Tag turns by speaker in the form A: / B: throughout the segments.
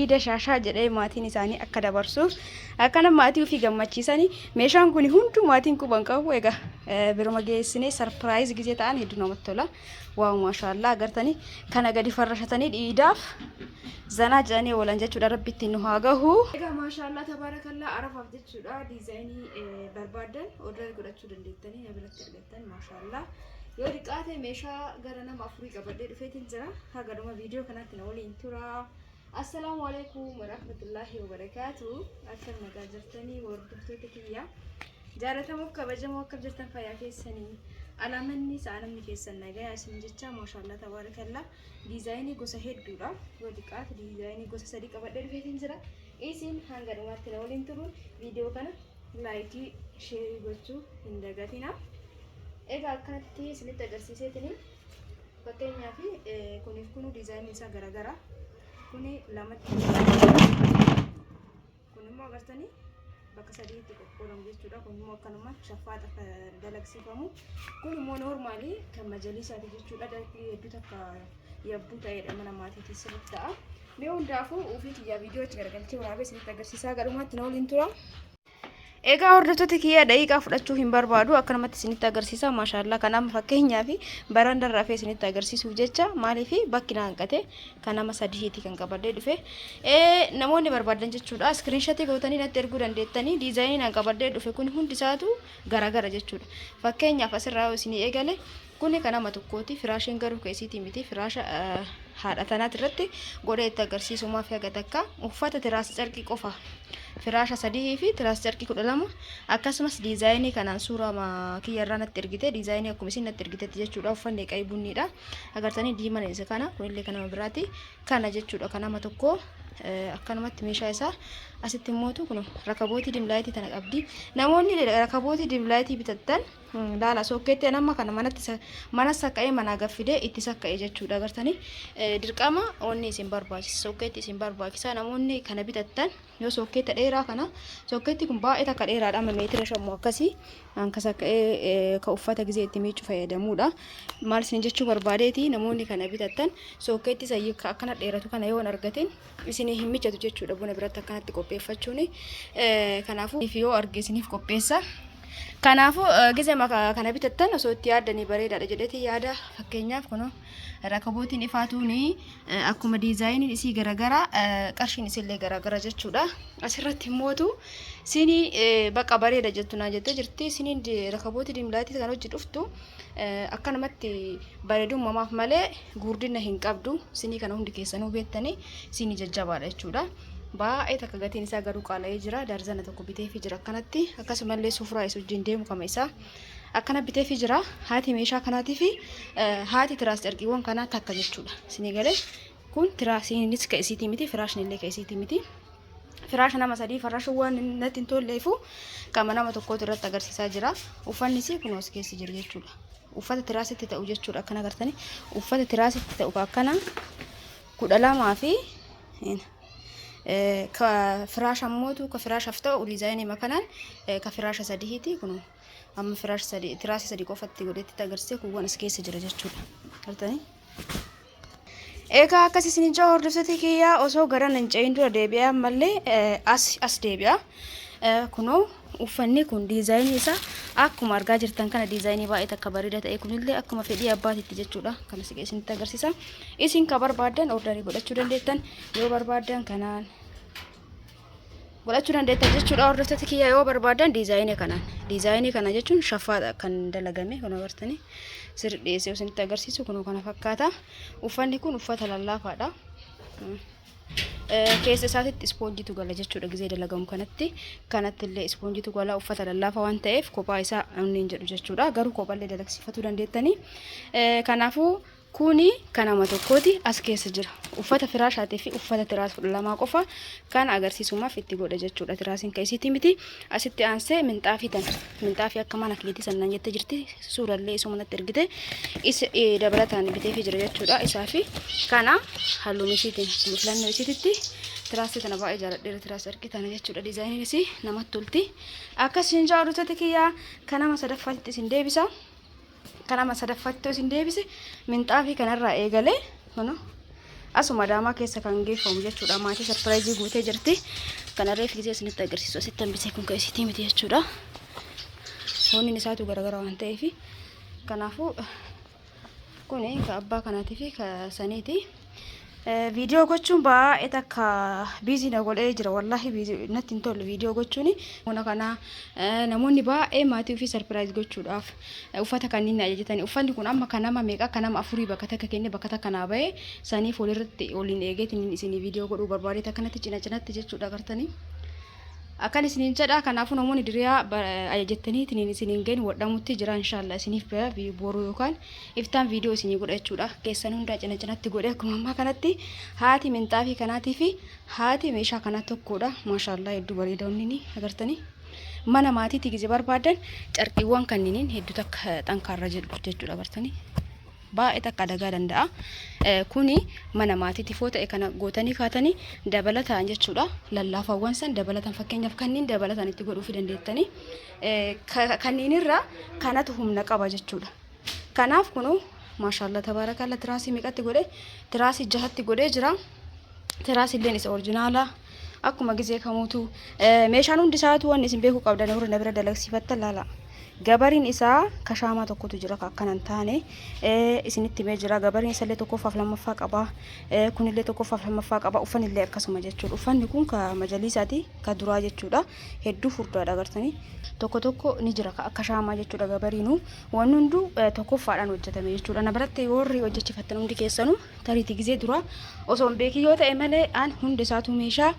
A: iida shaashaa jedhee maatiin isaanii akka dabarsuuf akkana maatii ofii gammachiisanii meeshaan kun hundu maatiin quban qabu egaa biroma geessinee sarpiraayiz gisee ta'an hedduu namatti tola. Waaw maashaallah agartanii kana gadi farrashatanii dhiidaaf zanaa jedhanii oolan jechuudha. Rabbitti nu haa gahu. Egaa maashaallah tabarakallah arafaaf jechuudha diizaayinii barbaadan order godhachuu dandeettanii nabilatti argattan maashaallah. Yoo diqaate meeshaa gara nama afurii qabadhee dhufeetiin jira. Hagaduma viidiyoo kanatti na waliin tura. Assalaamu alaykum warahmatullahi wabarakatuh. Akkam nagaa jirtanii hordoftoota kiyya. Jaallatamuuf kabajamoo akkam jirtan fayyaa keessanii. Alaamanni saanamni keessan nagaa isin jecha maashaallah tabarakallah. Diizaayinii gosa hedduudha. Yoo diqaate diizaayinii gosa 3 qabadhee dhufeetiin jira. Isin hanga dhumaatti na waliin turuun viidiyoo kana laayikii sheerii gochuu hin dagatina. Egaa akkanatti isinitti agarsiiseetini fakkeenyaaf kuniif kunu diizaayinii isaa garagara kuni lamatti kun immoo agartanii bakka sadiitti qoqqoodamu jechuudha. Kun immoo akkanuma shaffaata dalagsiifamu kun immoo noormaalii kan majalisaati jechuudha. Dalagii hedduu takka yabbuu ta'edha mana maatiitiin sirriitti ta'a. Mee hundaafuu ofii kiyyaa viidiyootti garagalchee waraabee isinitti agarsiisaa gadhumaatti na waliin tura. Egaa hordoftoota kiyya daqiiqaa fudhachuu hin barbaadu akkanumatti isinitti agarsiisa maashaallah. Kanaaf fakkeenyaaf baranda rafee isinitti agarsiisuuf jecha maaliif bakki na hanqate kan nama 3 kan qabadee dhufe namoonni barbaadan jechuudha. Iskiriinshotii gootanii natti erguu dandeettanii. Diizaayinii na qabadee dhufe kun hundi isaatu garagara jechuudha. Fakkeenyaaf asirraa isinii eegale kuni kan nama tokkooti. Firaashiin garuu keessiitii miti. Firaasha haadha tanaati irratti godhee itti agarsiisumaaf haga takka uffata tiraas carqii qofa. Firaasha 3 fi tiraas carqii 12 akkasumas diizaayinii kanaan suuraa kiyyarraa natti ergite diizaayinii akkuma isin natti ergitetti jechuudha. Uffanni qayi bunniidha. Agartanii diimaan isa kana kunillee kan nama biraati. Kana jechuudha kan nama tokko akkanumatti meeshaa isaa asitti mootu kun rakabootii dimlaayitii tana qabdi. Namoonni rakabootii dimlaayitii bitattan laala sokkeetti nama kana mana sakka'ee mana gaffidee itti sakka'ee jechuudha. Agartanii dirqama onni isin barbaachisa sokkeetti isin barbaachisa. Namoonni kana bitattan yoo sokkeetta dheeraa kana sokkeetti kun baay'ee takka dheeraadha meetira 5 akkasii anka sakka'ee ka uffata gisee itti miicuu fayyadamuudha. Maal isin jechuu barbaadeeti namoonni kana bitattan sokkeetti sayyii akkana dheeratu kana yoo argatin isin hin miicatu jechuudha. Buna biratti akkanatti qopheeffachuun kanaafuu yoo argeesiniif qopheessa. Kanaafuu gisee kana bitattan osoo itti yaaddanii bareedaadha jedheeti yaada. Fakkeenyaaf kun rakabootiin ifaatuuni akkuma diizaayiniin isii garagara qarshiin isillee garagara jechuudha. Asirratti immootu sinii baqa bareeda jettu naa jettee jirti. Siniin rakabootii dimlaayitii kan hojii dhuftu akkanumatti bareedummaaf malee guurdina hin qabdu. Sinii kana hundi keessanuu beektanii sinii jajjabaadha jechuudha. Baay'ee takka gatiin isaa garuu qaala'ee jira. Darzana tokko biteefii jira akkanatti. Akkasumallee sufuraa isa wajjin deemu kama isaa akkana biteefii jira. Haati meeshaa kanaatii fi haati tiraas carqiiwwan kanaa takka jechuudha. Sinii galee kun tiraasiinis ka'isiitii miti. Firaashinillee ka'isiitii miti. Firaasha nama 3 farrashuwwan natti hin tolleefu kama nama tokkootu irratti agarsiisaa jira. Uffanni isii kun as keessa jira jechuudha. Uffata tiraasitti ta'u jechuudha. Akkana agartanii uffata tiraasitti ta'u akkana 12 fi ka firaasha mootu ka firaashaaf ta'u diizaayinii makanaan ka firaasha 3ti kun amma firaasha 3 tiraasii 3 qofatti godhetti agarsiisee kuuwwan as keessa jira jechuudha. Artanii egaa akkasii isin jaa hordoftoota kiyyaa osoo gara nan ce'in dura deebi'aa mallee as deebi'a. Kunoo uffanni kun diizaayinii isaa akkuma argaa jirtan kana diizaayinii baay'ee takka bareeda ta'e kunillee akkuma fedhii abbaatitti jechuudha. Kana isinitti agarsiisa. Isin ka barbaadan ordarii godhachuu dandeettan yoo barbaadan kanaan godhachuu dandeettan jechuudha. Hordoftoota kiyyaa yoo barbaadan diizaayinii kana jechuun shaffaadha kan dalagame kun agartanii sirrii dhiyeessee isinitti agarsiisu kun kana fakkaata. Uffanni kun uffata lallaafaadha. Keessa isaatitti ispoonjiitu gala jechuudha. Gisee dalagamu kanatti illee ispoonjiitu gala uffata lallaafa waan ta'eef kophaa isaa inni jedhu jechuudha. Garuu kophallee dalagsiifachuu dandeettanii. Kanaafuu kuni kan nama tokkooti as keessa jira. Uffata firaashaatii fi uffata tiraas 2 qofa kan agarsiisumaaf itti godha jechuudha. Tiraasiin keessiitii miti. Asitti aansee minxaafii akka mana kiliitii sannan jettee jirti. Suurallee isuma natti ergite dabalataan biteefii jira jechuudha. Isaa fi kana halluun isiitiin filannoo isiititti tiraasii kana baay'ee jaaladheera. Tiraas argitan jechuudha. Diizaayiniin isii namatti tolti. Akkasiin jaallattoota kiyyaa kan nama sadaffaatti isin deebisa. Kana ma sadaffaatti isin deebise minxaafii kanarraa eegalee asuma daamaa keessa kan geeffamu jechuudha. Maatii sarpiraayizii guutee jirti. Kana reef gisee isinitti agarsiisu asitti hambisee kun kan isiitii miti jechuudha. Wanni isaatu garagara waan ta'eef kanaafuu kuni ka abbaa kanaatii fi ka saniiti. Viidiyoo gochuun baay'ee takka biizii na godhee jira. Wallahi biizii natti hin tolle viidiyoo gochuuni. Kana kana namoonni baay'ee maatii ofii sarpiraayiz gochuudhaaf uffata kanneen ajajatanii. Uffanni kun amma kan nama meeqa kan nama afurii bakka takka kenne bakka takka naa ba'ee saniif walirratti waliin eegeetiin isinii viidiyoo godhuu barbaade takkanatti cina-cinatti jechuudha gartanii. Akkan isiniin jedha kanaafuu namoonni diriyaa ajajatanii isiniin ga'in wadhamutti jira inshallah isiniif boru yookaan iftaan viidiyoo isinii godha jechuudha. Keessan hundaa cina-cinatti godhe akkuma ammaa kanatti haati minxaafii kanaatii fi haati meeshaa kanaa tokkodha. Maashaallah hedduu bareeda onni agartanii. Mana maatiitti gisee barbaadan carqiiwwan kanniiniin hedduu takka xankaarra jedhu jechuudha agartanii. Baay'ee takka dagaa danda'a. Kuni mana maatiitiif yoo ta'e kana gootanii kaatanii dabalataan jechuudha. Lallaafawwan san dabalatan fakkeenyaaf kanneen dabalatan itti godhuu dandeettanii. Kanneenirra kanatu humna qaba jechuudha. Kanaaf kunu maashaallah tabarakallah tiraasii meeqatti godhe? Tiraasii 6tti godhee jira. Tiraasii illeen isa orjinaala. Akkuma gisee kamuutu meeshaan hundi isaatu waan isin beekuu qabdan warra na bira dalagsiifatta laala. Gabariin isaa kashaamaa tokkotu jira akkanan taane isinitti mee jira. Gabariin isallee tokkoffaaf lammaffaa qaba. Kunillee tokkoffaaf lammaffaa qaba. Uffanillee akkasuma jechuudha. Uffanni kun ka majaliisaati ka duraa jechuudha. Hedduu furdaadha agartanii. Tokko ni jira akka shaamaa jechuudha gabariinu. Waan hundu tokkoffaadhaan hojjetame jechuudha. Na biratti warri hojjechiifatan hundi keessanuu tariitii gisee dura osoo hin beekin yoo ta'e malee aan hundi isaatu meeshaa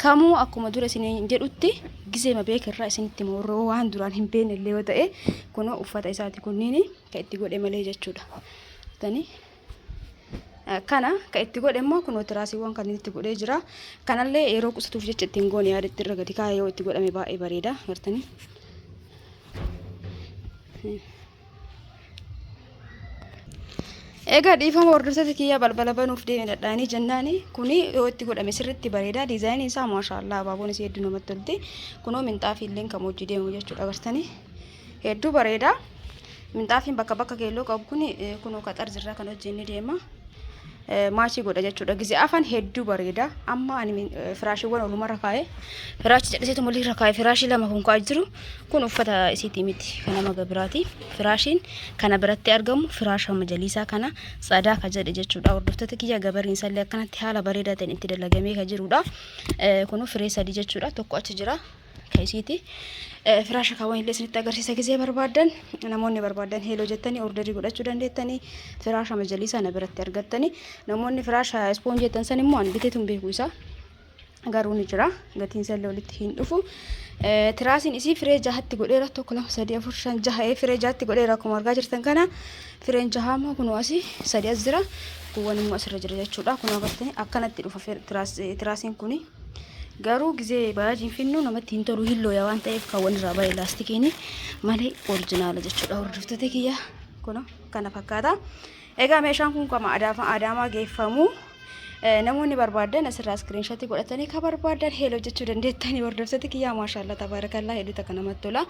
A: kamuu akkuma dura isin jedhutti gisee ma beekirraa isinitti morroo waan duraan hin beekne illee yoo ta'e kunoo uffata isaati kunniin ka itti godhe malee jechuudha. Tani kana ka itti godhe immoo kunoo tiraasiiwwan kan itti godhee jira. Kanallee yeroo qusatuuf jecha ittiin goone yaadatti irra gadi kaa'ee yoo itti godhame baay'ee bareeda gartanii. Egaa dhiifama hordoftoota kiyya balbala banuuf deeme dadhaanii jennaani kuni yoo itti godhame sirriitti bareeda. Diizaayinii isaa maashaallah abaaboon isii hedduu namatti tolti. Kunoo minxaafii illee kan hojii deemu jechuudha agartanii. Hedduu bareeda. Minxaafiin bakka keelloo qabu kuni kunoo qaxarzirraa kan hojjenne deema. Maachii godha jechuudha. Gisee afaan hedduu bareeda. Amma ani firaashiiwwan olumarra kaa'ee firaashi jedhaseetu mul'irra kaa'ee firaashii lama kun kaa'ee jiru. Kun uffata isiitii miti kan nama gabiraati. Firaashiin kana biratti argamu firaasha majaliisaa kana sadaa ka jedhe jechuudha. Hordoftoota kiyya gabariin sallee akkanatti haala bareedaa ta'een itti dalagamee ka jirudha. Kun firee sadii jechuudha. Tokko achi jira ka isiiti. Firaasha kaawwan illee isinitti agarsiisa gisee barbaadan namoonni barbaadan heeloo jettanii orderii godhachuu dandeettanii firaasha majaliisaa na biratti argattanii namoonni firaasha ispoonjii jettan san immoo an biteetu hin beeku isaa garuu ni jira gatiin sallee walitti hin dhufu. Tiraasiin isii firee 6tti godheera 1 2 3 4 5 6 firee 6tti godheera akkuma argaa jirtan kana fireen 6 immoo kunoo asii 3 as jira kuwwan immoo asirra jira jechuudha. Kunoo agartanii akkanatti dhufa tiraasiin kuni. Garuu gisee baajiin finnu namatti hin tolu hillooya waan ta'eef kaawwan irraa baay'ee laastikiin malee orjinaala jechuudha. Hordoftoota kiyya kun kana fakkaata. Egaa meeshaan kun kama adaamaa geeffamu namoonni barbaadan asirraa iskiriinshotii godhatanii ka barbaadan heeloo jechuu dandeettanii. Hordoftoota kiyya maashaallah tabarakallah hedduu takka namatti tola.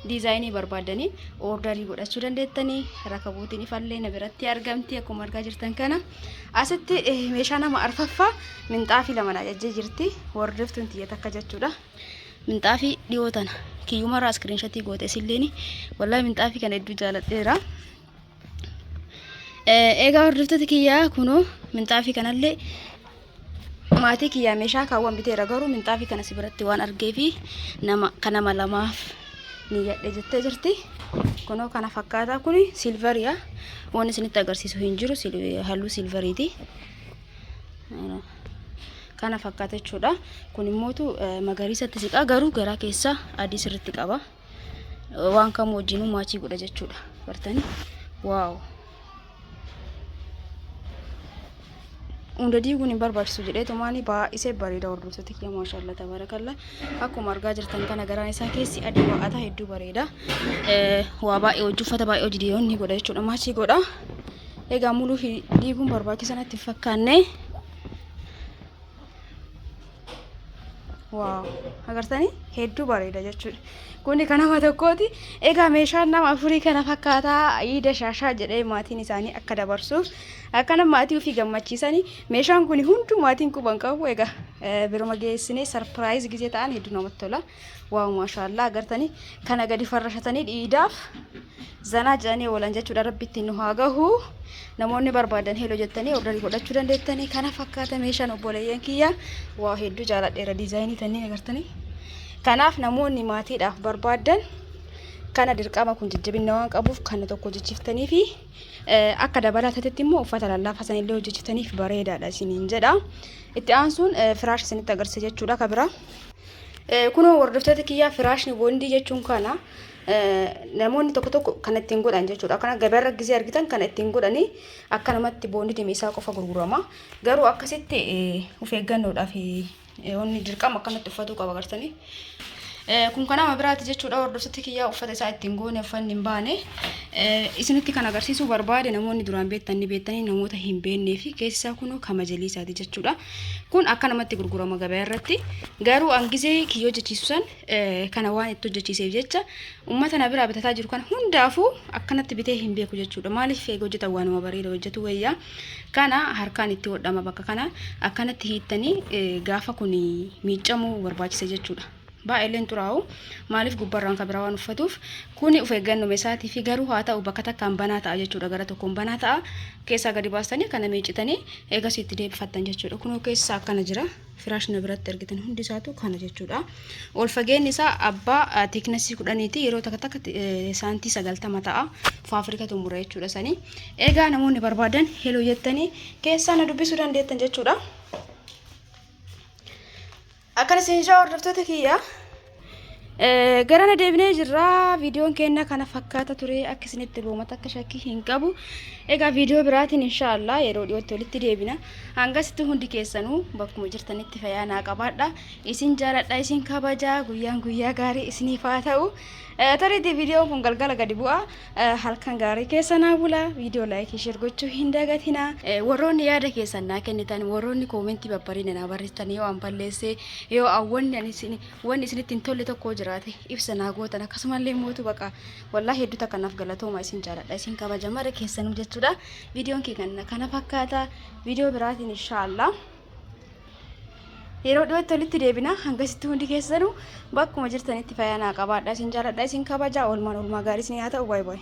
A: Diizaayinii barbaadanii ordarii godhachuu dandeettanii. Rakabuutiin ifallee na biratti argamti akkuma argaa jirtan kana. Asitti meeshaa nama arfaffaa minxaafii lama ajajjee jirti. Hordoftuun tiyya takka jechuudha. Minxaafii dhiyoo tana kiyyumarraa iskiriinshotii goote silleen wallahi minxaafii kana hedduu jaaladheera. Egaa hordoftoota kiyya kunoo minxaafii kanallee maatii kiyya meeshaa kaawwan biteera garuu minxaafii kana si biratti waan argee fi nama lamaaf ni yadhe jettee jirti. Kunoo kana fakkaata kuni silveriya waan isinitti agarsiisu hin jiru halluu silveriiti. Kana fakkaata jechuudha. Kun immootu magariisatti siqaa garuu garaa keessa adii sirriitti qaba. Waan kam wajjinuu maachii godha jechuudha. Bartanii waaw. Undadii kun hin barbaachisu jedheetu maani baay'isee bareeda. Hordoftoota kiyya maashaallah tabarakallah akkuma argaa jirtan kana garaan isaa keessi adii baa'ata hedduu bareeda. Waa baay'ee hojii uffata baay'ee hojii diyoonni godha jechuudha maachii godha. Egaa muluu diiguun barbaachisan itti fakkaanne waaw agartanii hedduu bareeda jechuudha. Kuni kan nama tokkooti. Egaa meeshaan nama afurii kana fakkaataa Iida Shaashaa jedhee maatiin isaanii akka dabarsuuf akkana maatii ofii gammachiisanii meeshaan kun hunduu maatiin quban qabu. Egaa biruma geessinee sarpiraayiz gisee ta'an hedduu namatti tola. Waaw maashaallah agartanii kana gadi farrashatanii dhiidaaf zanaa jedhanii oolan jechuudha. Rabbitti nu haa gahu. Namoonni barbaadan heloo jettanii ordarii godhachuu dandeettanii kana fakkaata meeshaan obboleeyyan kiyya. Waa hedduu jaaladheera diizaayinii tanii agartanii. Kanaaf namoonni maatiidhaaf barbaadan kana dirqama kun jajjabina waan qabuuf kana tokko jechiftanii fi akka dabalataatti immoo uffata lallaafaa sanillee hojjechiftaniif bareedaadha isiniin jedha. Itti aansuun firaash isinitti agarsiisa jechuudha kabira. Kunoo hordoftoota kiyyaa firaashni boondii jechuun kana namoonni tokko tokko kan ittiin godhan jechuudha. Kana gabaarra gisee argitan kan ittiin godhanii akka namatti boondii dhimisaa qofa gurgurama. Garuu akkasitti of eeggannoodhaaf onni dirqama akkanatti uffatuu qaba agartanii. Kun kanama biraati jechuudha. Hordoftoota kiyyaa uffata isaa ittiin goone uffanni hin baane isinitti kan agarsiisuu barbaade namoonni duraan beektanii namoota hin beeknee fi keessaa kunoo kama jaliisaati jechuudha. Kun akka namatti gurgurama gabaa irratti. Garuu hangisee kiyyoo jechiisusan kana waan itti hojjechiiseef jecha uummata na biraa bitataa jiru kana hundaafuu akkanatti bitee hin beeku jechuudha. Maaliif hojjetan waanuma bareeda hojjetu wayyaa. Kana harkaan itti hodhama bakka kana akkanatti hiittanii gaafa kun miicamuu barbaachisa jechuudha. Baay'een xuraa'u maaliif gubbarraan kabira waan uffatuuf kuni of eeggannoo isaatii fi garuu haa ta'u bakka takkaan banaa ta'a jechuudha. Gara tokkoon banaa ta'a keessaa gadi baastanii kana miicitanii eegas itti deebifattan jechuudha. Kunoo keessaa akkana jira. Firaashna biratti argitan hundi isaatu kana jechuudha. Ol fageenyi isaa abbaa tiiknesii 10ti yeroo takka takka saantii 90 ta'a. Faafirika tumura jechuudha sanii. Egaa namoonni barbaadan heloo jettanii keessaa na dubbisuu dandeettan jechuudha. Akkana seenjaa hordoftoota kiyya garana deebinee jirra. Viidiyoon keenya kana fakkaata ture akka isinitti boomata akka shakkii hin qabu. Egaa viidiyoo biraatiin inshaallah yeroo dhiyootti walitti deebina. Hangasitti hundi keessanuu bakkuma jirtanitti fayyaa naa qabaadha. Isin jaaladha, isin kabajaa, guyyaan guyyaa gaarii isiniif haa ta'u. Tarii viidiyoon kun galgala gadi bu'a. Halkan gaarii keessanaa bula. Viidiyoo laayikii share gochuu hin dagatina. Warroonni yaada keessan naa kennitan, warroonni koomentii babbareedina naa barreessitan yoo an balleesse yoo wanni isinitti hin tolle tokko jiraate ibsa naa gootan akkasumallee mootu baqa wallahi hedduu takkanaaf galatooma isin jaaladha isin kabaja mara keessanuu jechuudha. Viidiyoon keenya kana fakkaata. Viidiyoo biraatiin inshaallah yeroo dhiyootti walitti deebina. Hangasitti hundi keessanuu bakkuma jirtanitti fayyaa naa qabaadha. Isin jaaladha, isin kabaja. Oolmaa gaarii isin haa ta'u. Baay baay.